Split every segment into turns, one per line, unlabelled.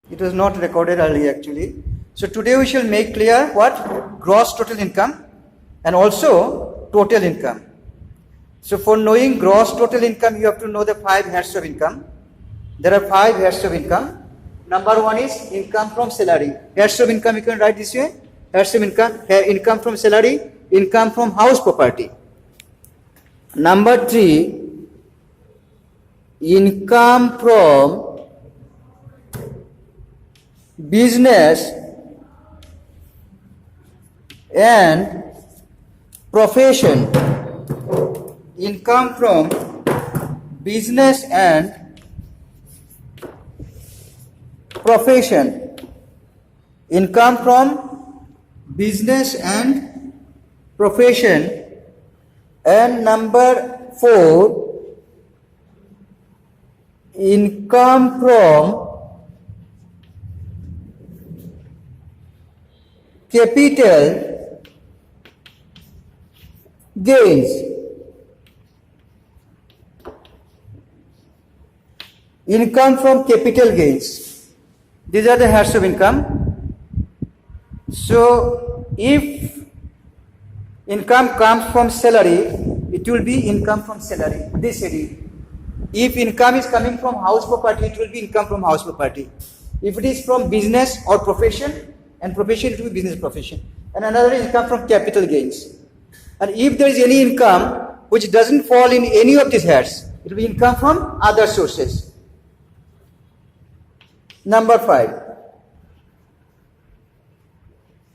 It was not recorded earlier actually. So today we shall make clear what? Gross total income and also total income. So for knowing gross total income, you have to know the 5 heads of income. There are 5 heads of income. Number 1 is income from salary. Heads of income you can write this way. Heads of income, income from salary, income from house property. Number 3, income from business and profession. Income from business and profession. Income from business and profession. And number 4, income from capital gains. Income from capital gains. These are the heads of income. So if income comes from salary, it will be income from salary, this area. If income is coming from house property, it will be income from house property. If it is from business or profession, and profession, it will be business profession. And another is income from capital gains. And if there is any income which doesn't fall in any of these heads, it will be income from other sources. Number 5,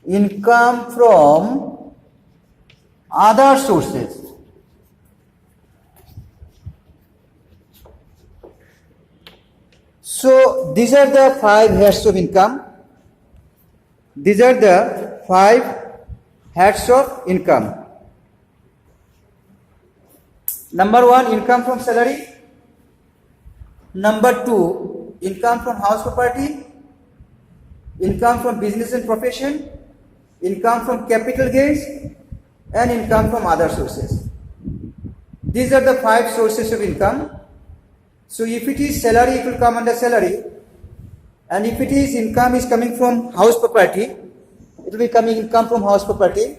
income from other sources. So these are the 5 heads of income. These are the 5 heads of income. Number 1, income from salary. Number 2, income from house property. Income from business and profession. Income from capital gains. And income from other sources. These are the 5 sources of income. So if it is salary, it will come under salary. And if it is income is coming from house property, it will be coming income from house property,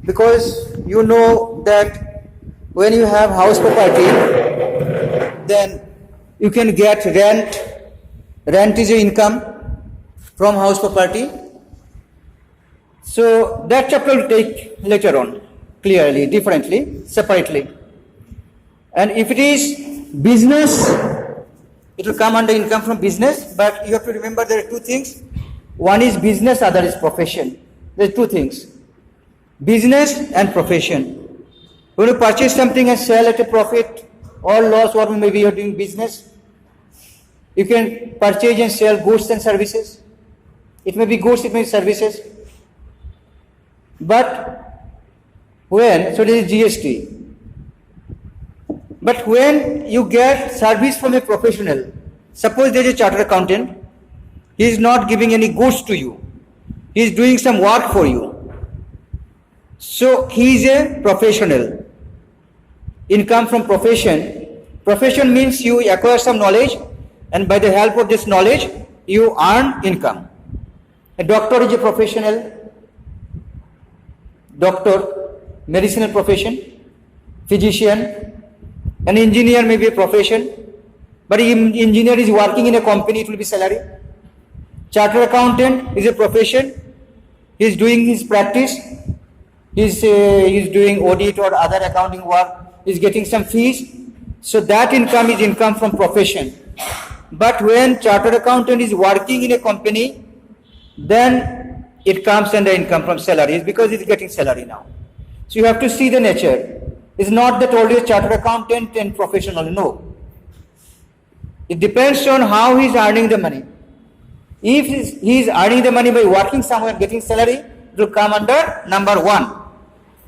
because you know that when you have house property, then you can get rent. Rent is your income from house property. So that chapter will take later on, clearly, differently, separately. And if it is business, it will come under income from business, but you have to remember there are 2 things. One is business, other is profession. There are 2 things. Business and profession. When you purchase something and sell at a profit or loss, or maybe you are doing business, you can purchase and sell goods and services. It may be goods, it may be services. But when, so this is GST. But when you get service from a professional, suppose there is a chartered accountant, he is not giving any goods to you, he is doing some work for you. So he is a professional. Income from profession. Profession means you acquire some knowledge, and by the help of this knowledge, you earn income. A doctor is a professional. Doctor, medicinal profession. Physician. An engineer may be a profession, but if engineer is working in a company, it will be salary. Chartered accountant is a profession. He is doing his practice. He is doing audit or other accounting work. He is getting some fees. So that income is income from profession. But when chartered accountant is working in a company, then it comes under income from salaries, because he is getting salary now. So you have to see the nature. It's not that always chartered accountant and professional, no. It depends on how he is earning the money. If he is earning the money by working somewhere and getting salary, it will come under number 1.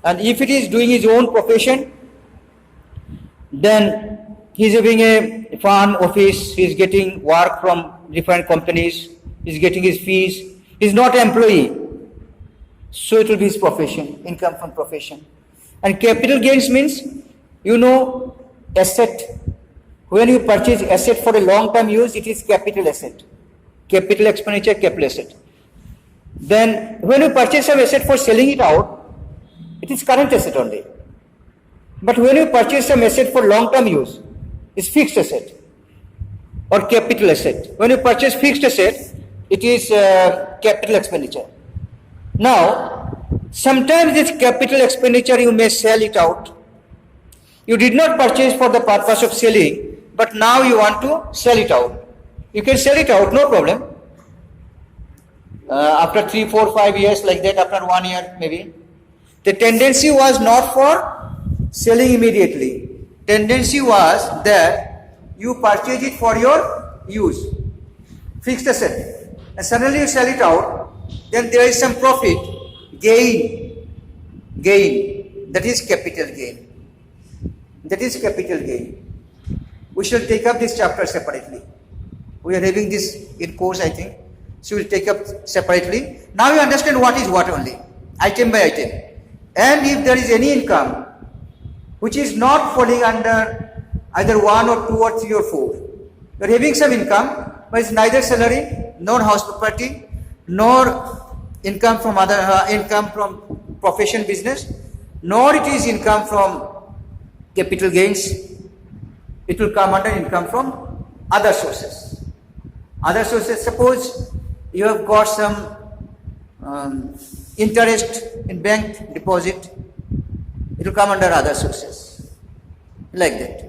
And if it is doing his own profession, then he is having a farm office, he is getting work from different companies, he is getting his fees, he is not an employee. So it will be his profession, income from profession. And capital gains means, you know, asset. When you purchase asset for a long term use, it is capital asset. capital expenditure, capital asset. Then when you purchase some asset for selling it out, it is current asset only. But when you purchase some asset for long-term use, it's fixed asset or capital asset. When you purchase fixed asset, it is capital expenditure. Now, sometimes this capital expenditure you may sell it out. You did not purchase for the purpose of selling, but now you want to sell it out. You can sell it out, no problem. After 3, 4, 5 years like that, after 1 year maybe. The tendency was not for selling immediately. Tendency was that you purchase it for your use, fixed asset, and suddenly you sell it out, then there is some profit, gain, that is capital gain. That is capital gain. We shall take up this chapter separately. We are having this in course, I think. So we will take up separately. Now you understand what is what only, item by item. And if there is any income which is not falling under either 1 or 2 or 3 or 4, you are having some income, but it's neither salary, nor house property, nor income from income from profession business, nor it is income from capital gains. It will come under income from other sources. Other sources, suppose you have got some interest in bank deposit, it will come under other sources, like that.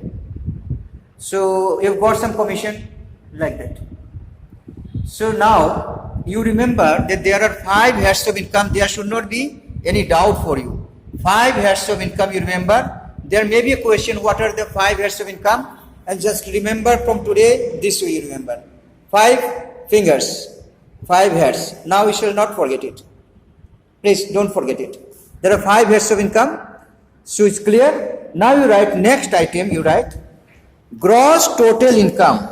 So you have got some commission, like that. So now you remember that there are 5 heads of income. There should not be any doubt for you. 5 heads of income, you remember. There may be a question, what are the 5 heads of income? And just remember from today, this way you remember. 5 fingers, 5 heads. Now we shall not forget it. Please don't forget it. There are 5 heads of income. So it's clear. Now you write next item, you write gross total income.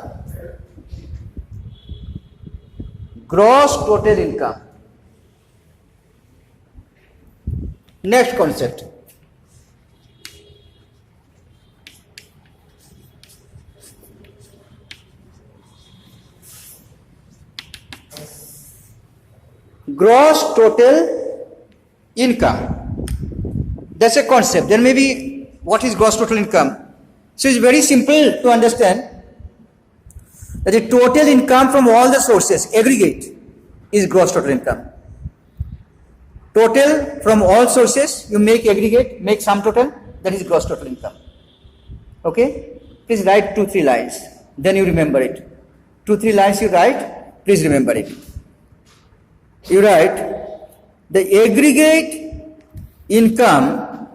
Gross total income. Next concept. Gross total income. That's a concept. Then maybe what is gross total income? So it's very simple to understand that the total income from all the sources, aggregate, is gross total income. Total from all sources, you make aggregate, make sum total, that is gross total income. Okay? Please write 2-3 lines. Then you remember it. 2-3 lines you write, please remember it. You write the aggregate income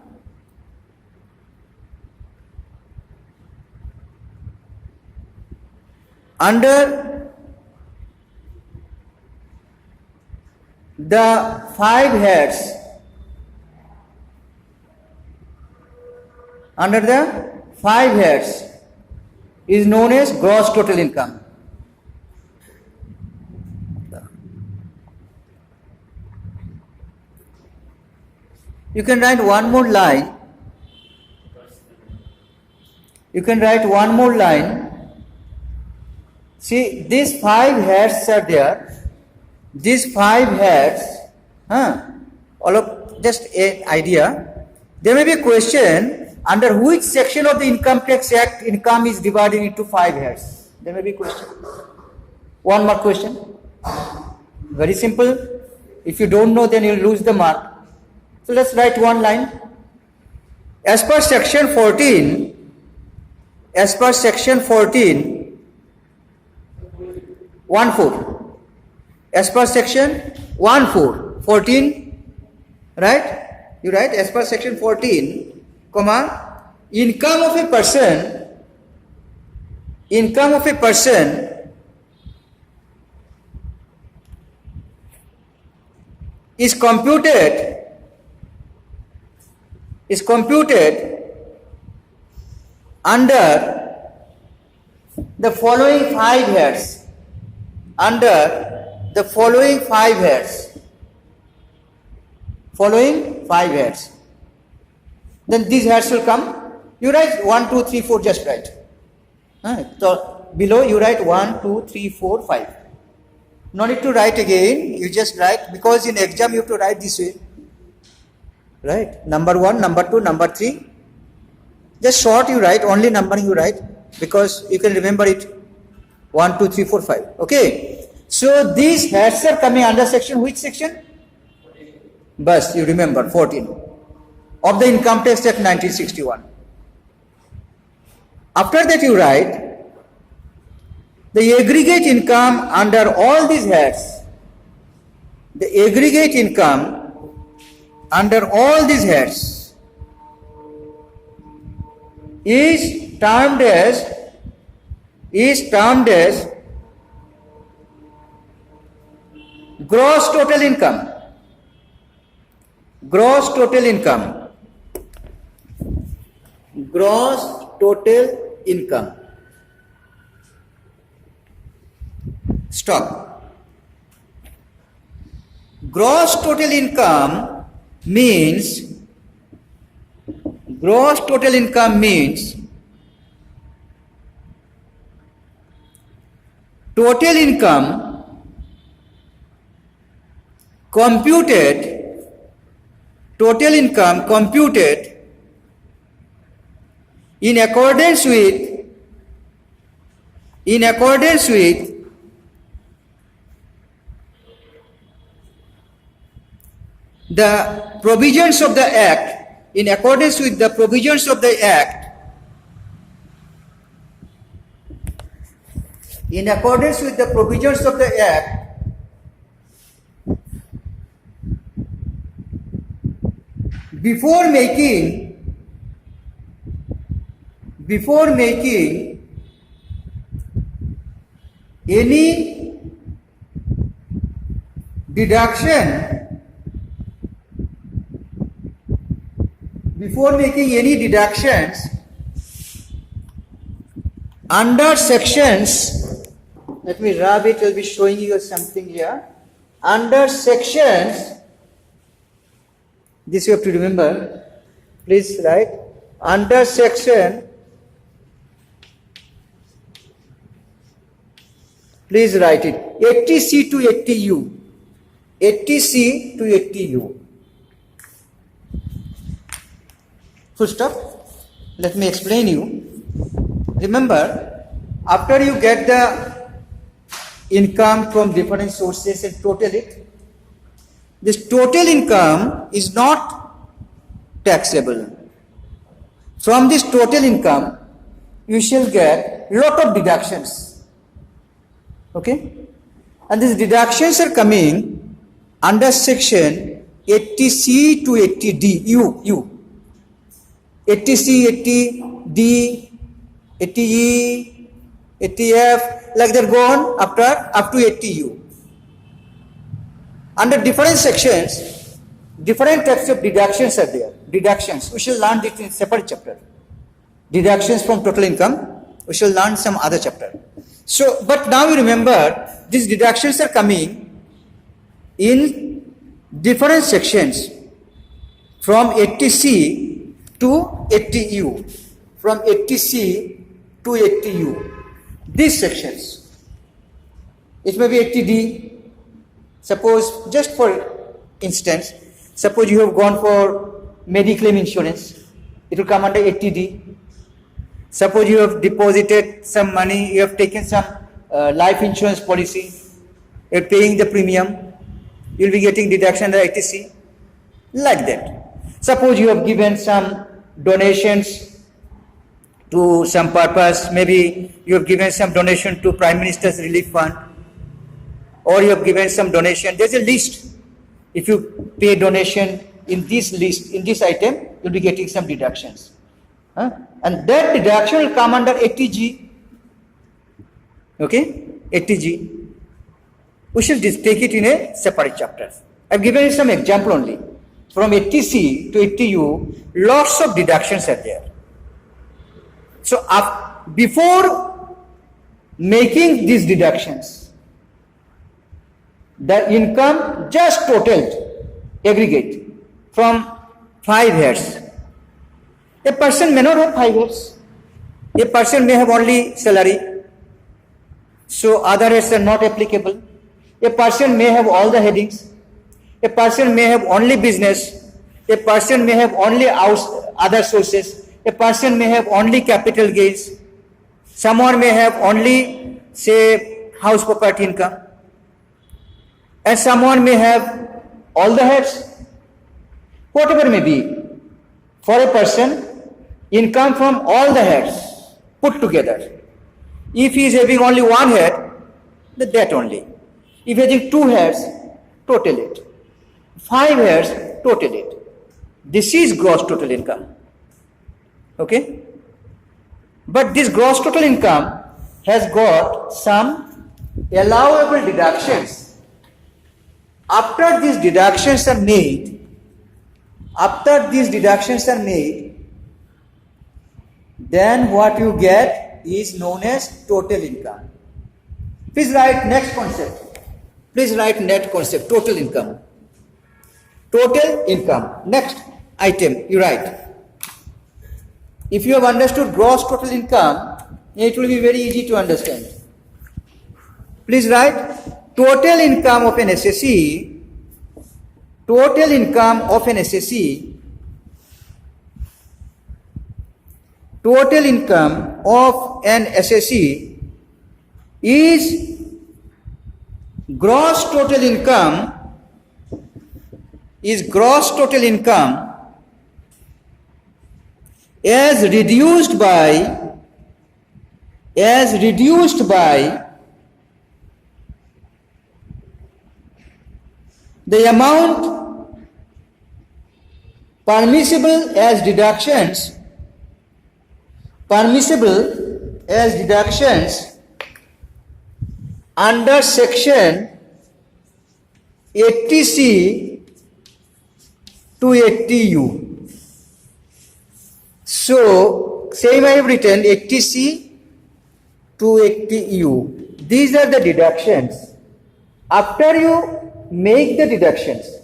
under the 5 heads, under the 5 heads is known as gross total income. You can write one more line. You can write one more line. See, these 5 heads are there. These 5 heads, all of just an idea. There may be a question, under which section of the Income Tax Act income is divided into 5 heads? There may be a question. One more question. Very simple. If you don't know, then you'll lose the mark. So let's write one line. As per section 14, as per section 14, 1-4. As per section 1-4, 14, right? You write as per section 14, comma, income of a person is computed under the following 5 heads. Under the following 5 heads. Following 5 heads. Then these heads will come. You write 1, 2, 3, 4, just write. So below you write 1, 2, 3, 4, 5. No need to write again. You just write, because in exam you have to write this way. Right? Number 1, number 2, number 3. Just short you write, only number you write, because you can remember it. 1, 2, 3, 4, 5. Okay. So these heads are coming under section, which section? Bus, you remember, 14. Of the Income Tax Act 1961. After that you write, the aggregate income under all these heads, the aggregate income under all these heads is termed as gross total income. Gross total income. Gross total income. Stop. Gross total income means total income computed in accordance with the provisions of the Act, in accordance with the provisions of the Act, before making any deductions under sections, let me rub it, I'll be showing you something here. Under sections, this you have to remember, please write, under section, please write it, 80C to 80U. 80C to 80U. Full stop. Let me explain you. Remember, after you get the income from different sources and total it, this total income is not taxable. From this total income, you shall get lot of deductions. Okay? And these deductions are coming under section 80C to 80D. U. 80C, 80D, 80E, 80F, like that go on up to 80U. Under different sections, different types of deductions are there. Deductions, we shall learn it in separate chapter. Deductions from total income, we shall learn some other chapter. So, but now you remember, these deductions are coming in different sections from 80C to 80U. From 80C to 80U. These sections. It may be 80D. Suppose, just for instance, suppose you have gone for Mediclaim insurance. It will come under 80D. Suppose you have deposited some money, you have taken some life insurance policy, you are paying the premium, you will be getting deduction under 80C. Like that. Suppose you have given some donations to some purpose, maybe you have given some donation to Prime Minister's Relief Fund, or you have given some donation. There's a list. If you pay donation in this list, in this item, you will be getting some deductions. And that deduction will come under 80G. Okay? 80G. We shall take it in a separate chapter. I've given you some example only. From 80C to 80U, lots of deductions are there. So, before making these deductions, the income just totaled, aggregate, from 5 heads. A person may not have 5 heads. A person may have only salary. So, other heads are not applicable. A person may have all the headings. A person may have only business. A person may have only other sources. A person may have only capital gains. Someone may have only, say, house property income. And someone may have all the heads. Whatever may be. For a person, income from all the heads put together. If he is having only one head, then that only. If he is having 2 heads, total it. 5 heads, total it. This is gross total income. Okay? But this gross total income has got some allowable deductions. After these deductions are made, then what you get is known as total income. Please write next concept. Total income. Total income. Next item you write. If you have understood gross total income, it will be very easy to understand. Please write total income of an SSE. Total income of an SSE. Total income of an SSE is gross total income as reduced by the amount permissible as deductions under section 80C to 80U. So, same I have written 80C to 80U. These are the deductions. After you make the deductions,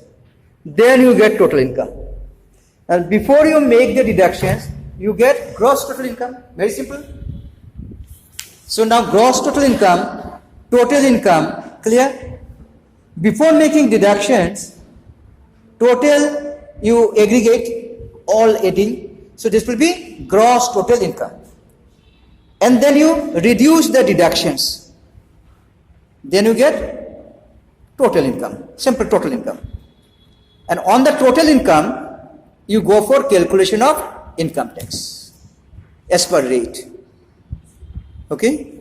then you get total income. And before you make the deductions, you get gross total income. Very simple. So now gross total income, clear? Before making deductions, total you aggregate, all adding. So this will be gross total income. And then you reduce the deductions. Then you get total income, simple total income. And on the total income, you go for calculation of income tax as per rate. Okay?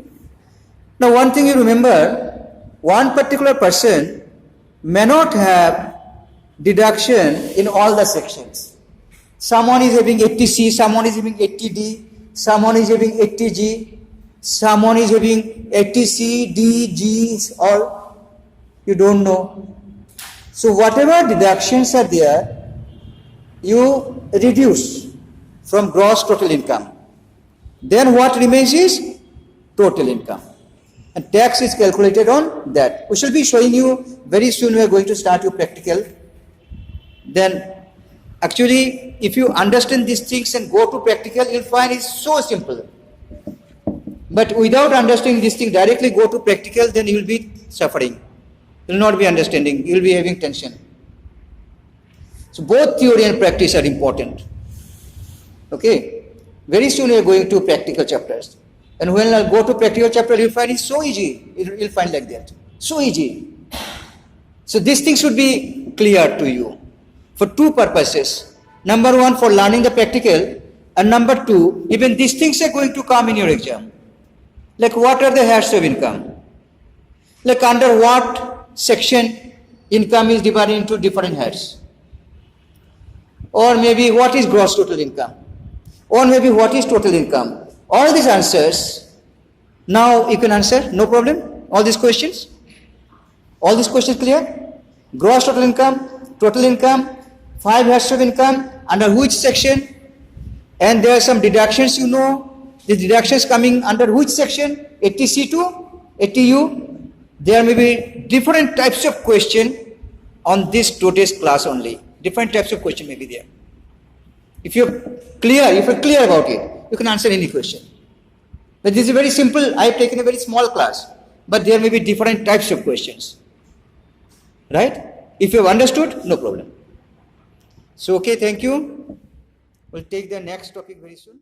Now one thing you remember, one particular person may not have deduction in all the sections. Someone is having 80C, someone is having 80D, someone is having 80G, someone is having 80C, D, G, or you don't know. So whatever deductions are there, you reduce from gross total income. Then what remains is total income. And tax is calculated on that. We shall be showing you very soon. We are going to start your practical. Then actually, if you understand these things and go to practical, you'll find it's so simple. But without understanding this thing, directly go to practical, then you'll be suffering. You'll not be understanding. You'll be having tension. So both theory and practice are important. Okay? Very soon we are going to practical chapters. And when I go to practical chapter, you'll find it's so easy. You'll find like that. So easy. So these things should be clear to you for 2 purposes. Number 1, for learning the practical. And number 2, even these things are going to come in your exam. Like what are the heads of income? Like under what section income is divided into different heads? Or maybe what is gross total income? Or maybe what is total income? All these answers, now you can answer, no problem. All these questions clear? Gross total income, 5 heads of income, under which section? And there are some deductions, you know. The deductions coming under which section? 80C to 80U. There may be different types of question on this today's class only. Different types of question may be there. If you're clear about it, you can answer any question. But this is very simple. I have taken a very small class, but there may be different types of questions. Right? If you have understood, no problem. So, okay, thank you. We'll take the next topic very soon.